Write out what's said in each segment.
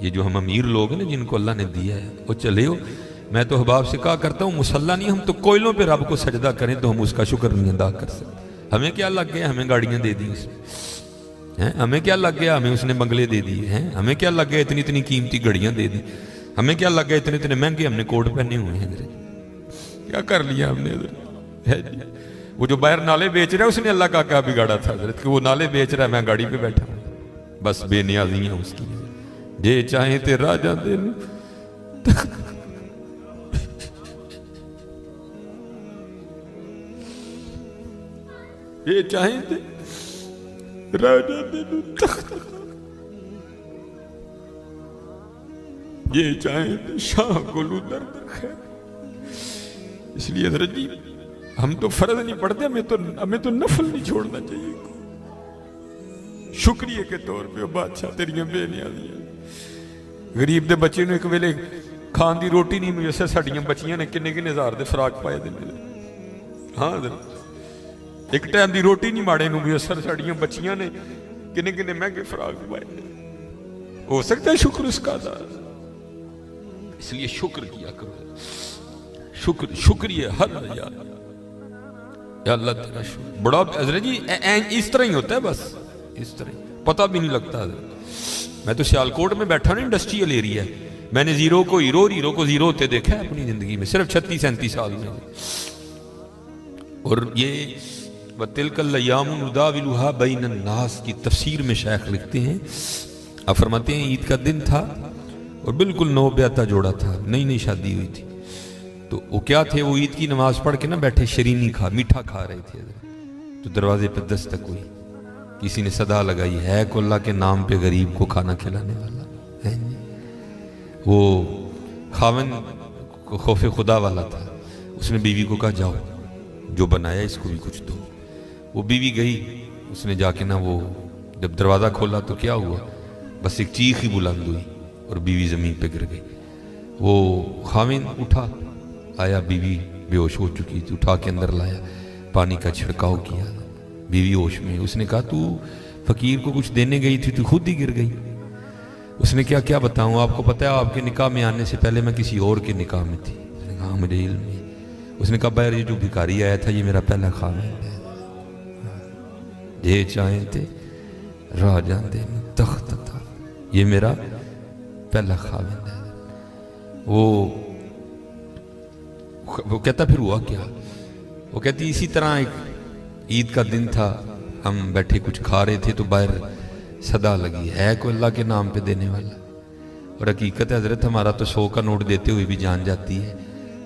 ये जो हम अमीर लोग हैं ना जिनको अल्लाह ने दिया है, वो चले हो। मैं तो अहबाब से कहा करता हूँ मुसल्ला नहीं, हम तो कोयलों पे रब को सजदा करें तो हम उसका शुक्र नहीं अदा कर सकते। हमें क्या लग गया, हमें गाड़ियाँ दे दी उसने हैं, हमें क्या लग गया, हमें उसने बंगले दे दिए हैं, हमें क्या लग गया इतनी इतनी कीमती घड़ियाँ दे दी, हमें क्या लग गया इतने इतने महंगे हमने कोट पहने हुए हैं। क्या कर लिया हमने इधर। वो जो बाहर नाले बेच रहा है उसने अल्लाह का क्या बिगाड़ा था हजरत कि वो नाले बेच रहा है, मैं गाड़ी पे बैठा हूँ। बस बेनियाजी है उसकी, जे चाहे ते राजा दे ये चाहे ते राजा दे तख्त, ये चाहे ते शाह गुलू दर्द खैर। इसलिए हजरत जी हम तो फर्ज नहीं पढ़ते, हमें तो नफल नहीं छोड़ना चाहिए। शुक्रिया के तौर पे बादशाह तेरियां बेनियाजियां। गरीब दे बच्चे ने एक वेले खान दी रोटी नहीं मुयसर, साड़ियां बच्चियां ने किन्ने किन्ने हजार दे फराक पाए दे। हाँ एक टाइम दी रोटी नहीं माड़े मुयसर, साड़ियां बच्चियां ने किन्ने किन्ने महंगे फराक पाए। हो सकता है शुक्र उसका अदा, इसलिए शुक्र किया करो। शुक्रिया हर यार, अल्लाह तेरा शुक्र बड़ा। हजरत जी इस तरह ही होता है, बस इस तरह पता भी नहीं लगता। मैं तो सियालकोट में बैठा ना, इंडस्ट्रियल एरिया, मैंने जीरो को हीरो और हीरो को जीरो होते देखा है अपनी जिंदगी में, सिर्फ 36-37 साल में। और ये वतिलकल्लयामुनुदाविलुहा बैनन्नास की तफसीर में शेख लिखते हैं, आप फरमाते हैं ईद का दिन था और बिल्कुल नौब्याता जोड़ा था, नई नई शादी हुई थी। तो वो क्या थे, वो ईद की नमाज पढ़ के ना बैठे शरीनी मीठा खा रहे थे। तो दरवाजे पर दस्तक हुई, किसी ने सदा लगाई, है को अल्लाह के नाम पे गरीब को खाना खिलाने वाला है। वो खावन को खौफ खुदा वाला था, उसने बीवी को कहा जाओ जो बनाया इसको भी कुछ दो। वो बीवी गई, उसने जाके ना वो जब दरवाज़ा खोला तो क्या हुआ, बस एक चीख ही बुलंद हुई और बीवी ज़मीन पे गिर गई। वो खाविन उठा, आया, बीवी बेहोश हो चुकी थी, उठा के अंदर लाया, पानी का छिड़काव किया, बीवी होश में। उसने कहा तू फकीर को कुछ देने गई थी, तू खुद ही गिर गई। उसने क्या क्या बताऊं, आपको पता है आपके निकाह में आने से पहले मैं किसी और के निकाह में थी। उसने कहा मुझे इल्म है। उसने कहा बैर ये जो भिखारी आया था ये मेरा पहला खाविन है, जे चाहे थे राजा दे तख्त था, ये मेरा पहला खाविन है। वो कहता फिर हुआ क्या, वो कहती इसी तरह एक ईद का दिन था, हम बैठे कुछ खा रहे थे तो बाहर सदा लगी, है कोई अल्लाह के नाम पे देने वाला। और हकीकत है हजरत हमारा तो 100 का नोट देते हुए भी जान जाती है,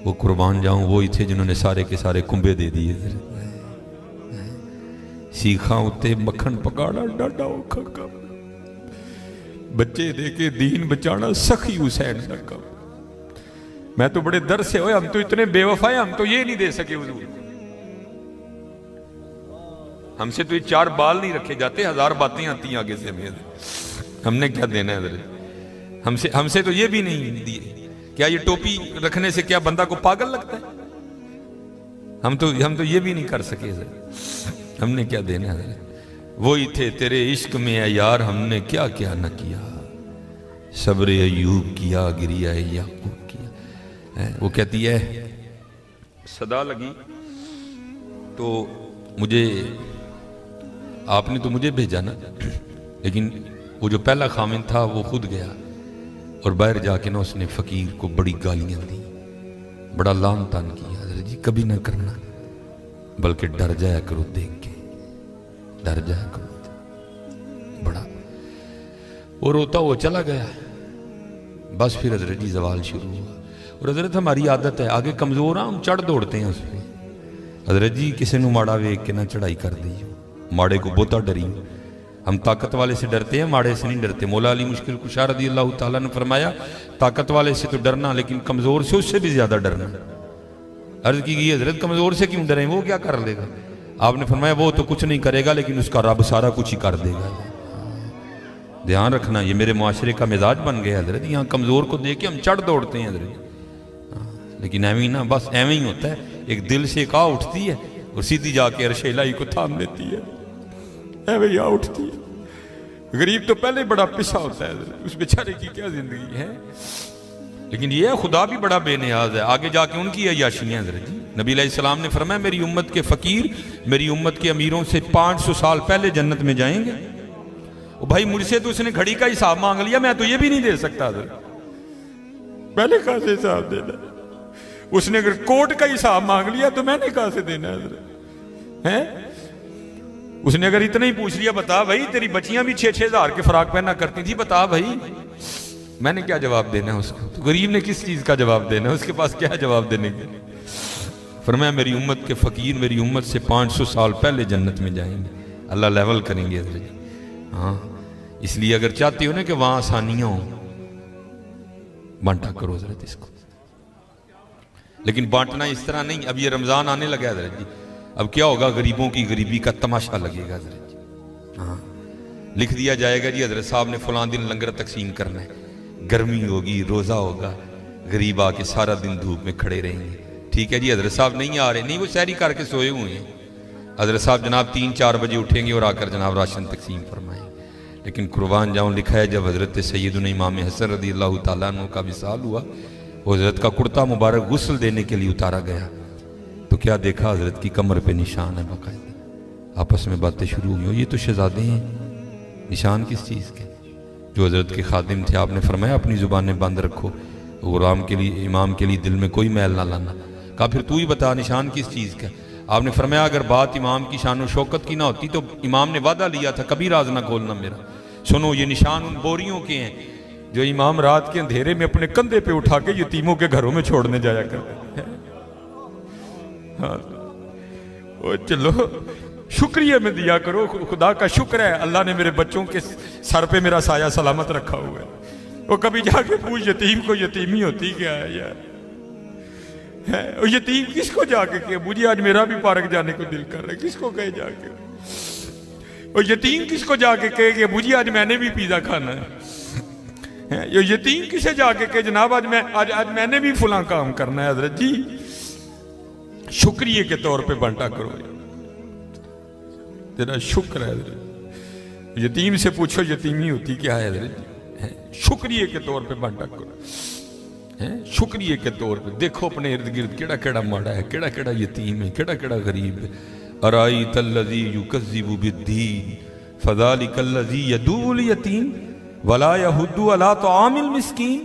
वो कुर्बान जाऊं वो ही थे जिन्होंने सारे के सारे कुंबे दे दिए। सीखा उत्ते मक्खन पकाना डाडा औखा काम, बच्चे दे के दीन बचाना सखी हुसैन का काम। मैं तो बड़े दर्द से, हम तो इतने बेवफाए, हम तो ये नहीं दे सके हुजूर, हमसे तो ये 4 बाल नहीं रखे जाते, 1000 बातें आती हैं आगे से हमें, हमने क्या देना है। हमसे तो ये भी नहीं दिए। क्या ये टोपी रखने से क्या बंदा को पागल लगता है? हम तो ये भी नहीं कर सके, हमने क्या देना है। वही थे तेरे इश्क में है यार, हमने क्या क्या न किया, सब्र अयूब किया, गिरिया याकूब किया। वो कहती है सदा लगी तो मुझे, आपने तो मुझे भेजा ना, लेकिन वो जो पहला खामिन था वो खुद गया और बाहर जाके ना उसने फकीर को बड़ी गालियां दी, बड़ा लान तान किया। हज़रत जी कभी ना करना, बल्कि डर जाया करो, देख के डर जाया करो बड़ा। वो रोता वो चला गया, बस फिर हज़रत जी जवाल शुरू हुआ। और हज़रत हमारी आदत है, आगे कमज़ोर हम चढ़ दौड़ते हैं उस पर। हज़रत जी किसी को माड़ा वेख के ना चढ़ाई कर दी, माड़े को बहुता डरी। हम ताकत वाले से डरते हैं, माड़े से नहीं डरते। मौला अली मुश्किल कुशा रज़ी अल्लाह ताला ने फरमाया ताकत वाले से तो डरना, लेकिन कमज़ोर से उससे भी ज़्यादा डरना। अर्ज़ की गई हज़रत कमज़ोर से क्यों डरें, वो क्या कर लेगा? आपने फरमाया वो तो कुछ नहीं करेगा, लेकिन उसका रब सारा कुछ ही कर देगा। ध्यान रखना, ये मेरे माशरे का मिजाज बन गया हज़रत। यहाँ कमज़ोर को देख के हम चढ़ दौड़ते हैं हज़रत, लेकिन एवं ना, बस एवं ही होता है। एक दिल से एक आ उठती है और सीधी जाके अर्श इलाही को थाम लेती है, एवं ही आ उठती है। गरीब तो पहले बड़ा पिसा होता है, उस बेचारे की क्या जिंदगी है। लेकिन ये खुदा भी बड़ा बेनियाज है, आगे जाके उनकी अय्याशियां हज़रत जी। नबी अलैहिस्सलाम ने फरमाया मेरी उम्मत के फ़कीर मेरी उम्मत के अमीरों से 500 साल पहले जन्नत में जाएंगे। ओ भाई मुझसे तो उसने घड़ी का हिसाब मांग लिया, मैं तो ये भी नहीं दे सकता हज़रत, पहले कहाँ से हिसाब देना। उसने अगर कोर्ट का हिसाब मांग लिया तो मैंने कहाँ से देना है। उसने अगर इतना ही पूछ लिया बता भाई तेरी बच्चियां भी 6-6 हज़ार के फराक पहना करती थी, बता भाई, मैंने क्या जवाब देना है उसको। तो गरीब ने किस चीज का जवाब देना है, उसके पास क्या जवाब देने के। फरमाया मेरी उम्मत के फकीर मेरी उम्मत से 500 साल पहले जन्नत में जाएंगे, अल्लाह लेवल करेंगे। हाँ, इसलिए अगर चाहते हो ना कि वहां आसानियां हो, बांटा करो हज़रत इसको। लेकिन बांटना इस तरह नहीं, अब ये रमजान आने लगा है हज़रत जी, अब क्या होगा, गरीबों की गरीबी का तमाशा लगेगा हज़रत जी। हाँ, लिख दिया जाएगा जी हज़रत साहब ने फलां दिन लंगर तकसीम करना है, गर्मी होगी, रोज़ा होगा, गरीब आके सारा दिन धूप में खड़े रहेंगे। ठीक है जी, हज़रत साहब नहीं आ रहे, नहीं वो सहरी करके सोए हुए हैं। हज़रत साहब जनाब 3-4 बजे उठेंगे और आकर जनाब राशन तकसीम फरमाएंगे। लेकिन कुर्बान जाऊँ लिखा है जब हज़रत सैयदना इमाम हसन रज़ियल्लाहु ताला अन्हु का विसाल हुआ, वो हज़रत का कुर्ता मुबारक गुस्ल देने के लिए उतारा गया तो क्या देखा, हज़रत की कमर पे निशान है बाकायदा। आपस में बातें शुरू हुई, ये तो शहजादे हैं, निशान किस चीज़ के। जो हज़रत के खादिम थे आपने फरमाया अपनी ज़ुबानें बंद रखो, गुलाम के लिए इमाम के लिए दिल में कोई मैल ना लाना। कहा फिर तू ही बता निशान किस चीज़ का। आपने फरमाया अगर बात इमाम की शान शौकत की ना होती तो इमाम ने वादा लिया था कभी राज ना खोलना मेरा। सुनो ये निशान उन बोरियों के हैं जो इमाम रात के अंधेरे में अपने कंधे पे उठा के यतीमों के घरों में छोड़ने जाया करते हैं। हाँ, ओ चलो शुक्रिया में दिया करो, खुदा का शुक्र है अल्लाह ने मेरे बच्चों के सर पे मेरा साया सलामत रखा हुआ है। वो कभी जाके पूछ यतीम को यतीमी होती क्या है यार, है वो यतीम किसको जाके कहे मुझे आज मेरा भी पार्क जाने को दिल कर रहा है, किसको कहे जाके। और यतीम किसको जाके कहे कि मुझे आज मैंने भी पिज़्ज़ा खाना है। ये यतीम किसे जाके कहे जनाब आज मैंने भी फुला काम करना है। हजरत जी शुक्रिया के तौर पे बांटा करो, तेरा शुक्र है। यतीम से पूछो यतीमी होती क्या है हजरत जी, शुक्रिया के तौर पे बांटा करो, शुक्रिया के तौर पे। देखो अपने इर्द गिर्द केड़ा केड़ा माड़ा है, केड़ा केड़ा यतीम है, केड़ा केड़ा गरीब है। अराई तल्लज़ी युकज़्ज़िबु बिद्दीन फ़ज़ालिकल्लज़ी यदूल यतीम वला यहुद्दु अला तआमिल मिस्कीन।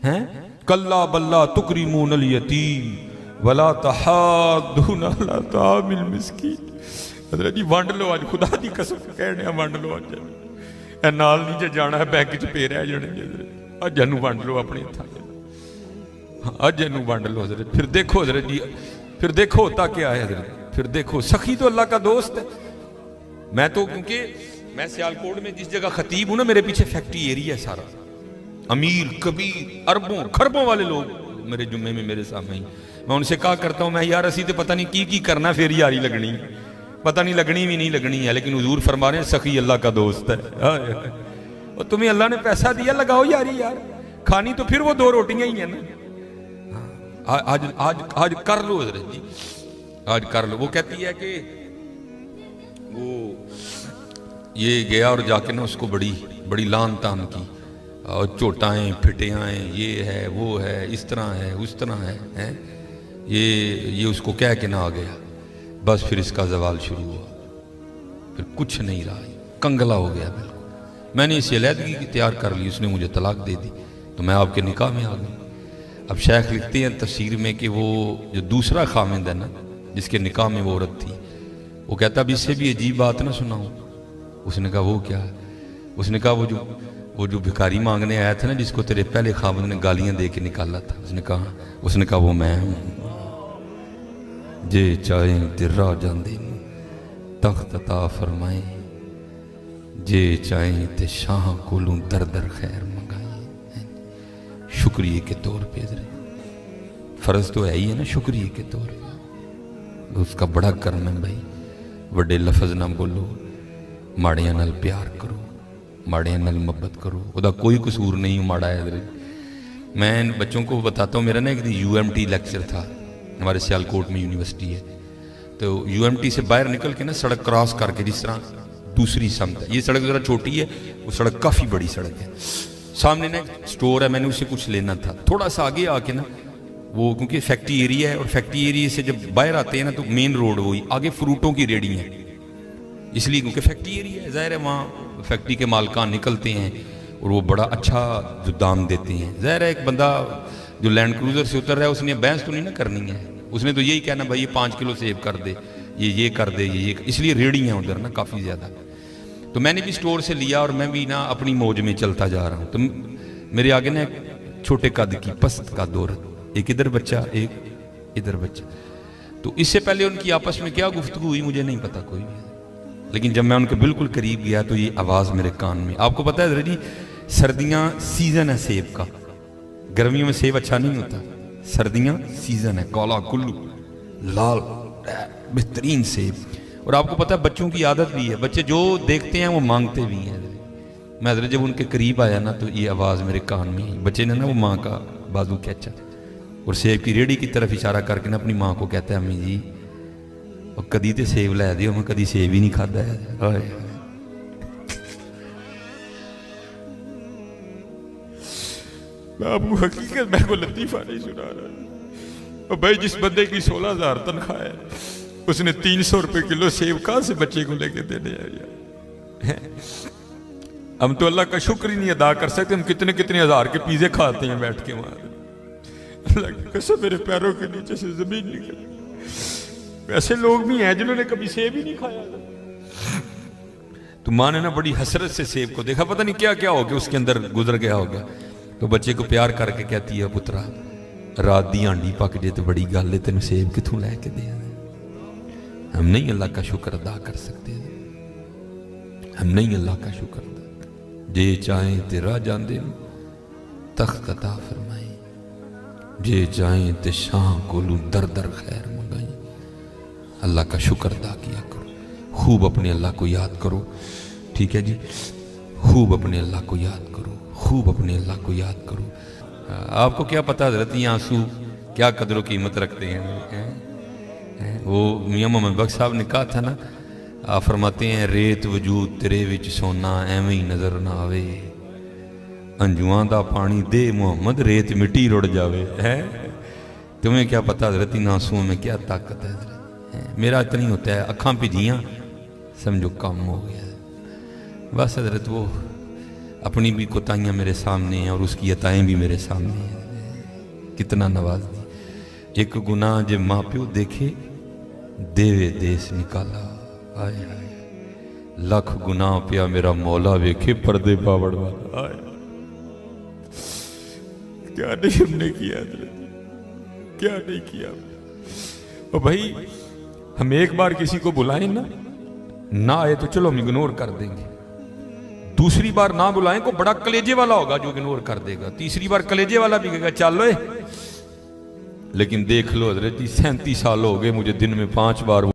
हैं कल्ला बल्ला तुकरिमूनल यतीम वला तहाद्दूना अला तआमिल मिस्कीन। हज़रत जी वंड लो आज, खुदा दी कसम कहने वंड लो आज, ए नाल नहीं जे जाना है बैंक च पे रह जाने, अज नूं वंड लो अपने हथां, अज नूं वंड लो हज़रत। फिर देखो हज़रत जी, फिर देखो होता क्या है हज़रत, फिर देखो सखी तो अल्लाह का दोस्त है। मैं तो क्योंकि मैं सियालकोट में जिस जगह खतीब हूं ना, मेरे पीछे फैक्ट्री एरिया है सारा, अमीर कबीर अरबों खरबों वाले लोग मेरे जुम्मे में मेरे सामने ही। मैं उनसे कहा करता हूं मैं यार असी तो पता नहीं की करना, फिर यारी लगनी, पता नहीं लगनी भी नहीं लगनी है, लेकिन हुजूर फरमा रहे हैं सखी अल्लाह का दोस्त है। और तुम्हें अल्लाह ने पैसा दिया, लगाओ यारी यार, खानी तो फिर वो 2 रोटियां ही है ना। आज आज आज कर लो हज़रत जी, आज कर लो। वो कहती है कि वो ये गया और जाके ना उसको बड़ी बड़ी लान तान की, और चोटाएं फिटियाएँ, ये है वो है, इस तरह है उस तरह है, ये उसको कह के ना आ गया। बस फिर इसका जवाल शुरू हुआ, फिर कुछ नहीं रहा, कंगला हो गया बिल्कुल। मैंने इसे अलहदगी तैयार कर ली, उसने मुझे तलाक दे दी, तो मैं आपके निकाह में आ गई। अब शेख लिखते हैं तफसीर में कि वो जो दूसरा खामिंद है ना, जिसके निकाह में वो औरत थी, वो कहता अब इससे भी अजीब बात ना सुनाऊं। उसने कहा वो क्या है? उसने कहा वो जो भिखारी मांगने आया था ना, जिसको तेरे पहले खामिंद ने गालियां दे के निकाला था, उसने कहा वो मैं हूं। जे चाहे तिर्रा जांदे तख्त अता फरमाए, जे चाहे ते शाह कोलों दर दर खैर मंगाए। शुक्रिया के तौर पे फर्ज तो है ही है ना, शुक्रिया के तौर पे उसका बड़ा कर्म है भाई। बड़े लफज ना बोलो, माड़ियां नाल प्यार करो, माड़ियां नाल मोहब्बत करो, उदा कोई कसूर नहीं माड़ा है। मैं बच्चों को बताता हूँ, मेरा ना एक दिन UMT लेक्चर था, हमारे सियालकोट में यूनिवर्सिटी है, तो UMT से बाहर निकल के ना सड़क क्रॉस करके जिस तरह दूसरी समत है। ये सड़क ज़रा छोटी है, वो सड़क काफ़ी बड़ी सड़क है। सामने ना स्टोर है, मैंने उससे कुछ लेना था। थोड़ा सा आगे आके ना वो, क्योंकि फैक्ट्री एरिया है और फैक्ट्री एरिया से जब बाहर आते हैं ना तो मेन रोड वही, आगे फ्रूटों की रेडी है, इसलिए क्योंकि फैक्ट्री एरिया है, ज़ाहिर है वहाँ फैक्ट्री के मालकान निकलते हैं और वो बड़ा अच्छा जो दाम देते हैं। ज़ाहिर है एक बंदा जो लैंड क्रूज़र से उतर रहा है उसने बहस तो नहीं ना करनी है, उसने तो यही कहना भाई ये 5 किलो सेब कर दे, ये कर दे, ये इसलिए रेडी हैं उधर ना काफ़ी ज़्यादा। तो मैंने भी स्टोर से लिया और मैं भी ना अपनी मौज में चलता जा रहा हूँ। तो मेरे आगे ना एक छोटे कद की पस्त का औरत, एक इधर बच्चा एक इधर बच्चा। तो इससे पहले उनकी आपस में क्या गुफ्तगू हुई मुझे नहीं पता कोई भी, लेकिन जब मैं उनके बिल्कुल करीब गया तो ये आवाज़ मेरे कान में। आपको पता है जी सर्दियाँ सीज़न है सेब का, गर्मियों में सेब अच्छा नहीं होता, सर्दियाँ सीज़न है, काला कुल्लू लाल बेहतरीन सेब। और आपको पता है बच्चों की आदत भी है, बच्चे जो देखते हैं वो मांगते भी हैं। मैं हज़रत जब उनके करीब आया ना तो ये आवाज़ मेरे कान में आई। बच्चे ने ना वो माँ का बाजू खींचा और सेब की रेडी की तरफ इशारा करके ना अपनी माँ को कहता है, अम्मी जी और कदी तो सेब लै दियो, मैं कदी सेब ही नहीं खाता है। बाबू हकीकत मैं को लतीफ़ा नहीं सुना रहा। और भाई जिस बंदे की 16,000 तनख्वाह है उसने 300 रुपये किलो सेब कहाँ से बच्चे को लेके देने हैं? हम तो अल्लाह का शुक्र ही नहीं अदा कर सकते, हम कितने कितने हज़ार के पिज़्ज़े खाते हैं बैठ के वहाँ। अल्लाह की कसम मेरे पैरों के नीचे से ज़मीन निकल। ऐसे लोग भी हैं जिन्होंने कभी सेब ही नहीं खाया। तो माँ ने ना बड़ी हसरत से सेब को देखा, पता नहीं क्या क्या हो गया उसके अंदर गुजर गया होगा। तो बच्चे को प्यार करके कहती है, पुत्रा रात दी आंडी पक जे तो बड़ी गल है, तेन सेब कितों लैके दे। हम नहीं अल्लाह का शुक्र अदा कर सकते, हम नहीं अल्लाह का शुक्र अदा। जे चाहे तेरा जाते तख्त अता फरमाई, जे चाहे ते शाह कोलू दर दर खैर मंगाई। अल्लाह का शुक्र अदा किया करो, खूब अपने अल्लाह को याद करो, ठीक है जी, खूब अपने अल्लाह को याद करो, खूब अपने अल्लाह को याद करो। आपको क्या पता हज़रत ये आंसू क्या कदर कीमत रखते हैं। वो मियाँ मोहम्मद बख्श साहब ने कहा था ना, आप फरमाते हैं रेत वजूद तेरे विच सोना एवं ही नज़र ना आवे, अंजुआं दा पानी दे मोहम्मद रेत मिट्टी रुड़ जावे। है तुम्हें क्या पता हज़रत इन आंसुओं में क्या ताकत है। मेरा इतना ही होता है, अखां भिजियाँ समझो कम हो गया। बस हज़रत वो अपनी भी कोताहियाँ मेरे सामने हैं और उसकी अताएँ भी मेरे सामने हैं। कितना नवाज दी। एक गुनाह जे माँ प्यो देखे देवे देश निकाला, आए आए लख गुनाह पिया मेरा मौला वेखे पर्दे पावड़ वाला। आए क्या नहीं हमने किया, क्या नहीं किया। और भाई हम एक बार किसी को बुलाएं ना आए तो चलो हम इग्नोर कर देंगे, दूसरी बार ना बुलाएं को बड़ा कलेजे वाला होगा जो इग्नोर कर देगा, तीसरी बार कलेजे वाला भी कहेगा चलो। लेकिन देख लो हजरत जी 37 साल हो गए मुझे दिन में 5 बार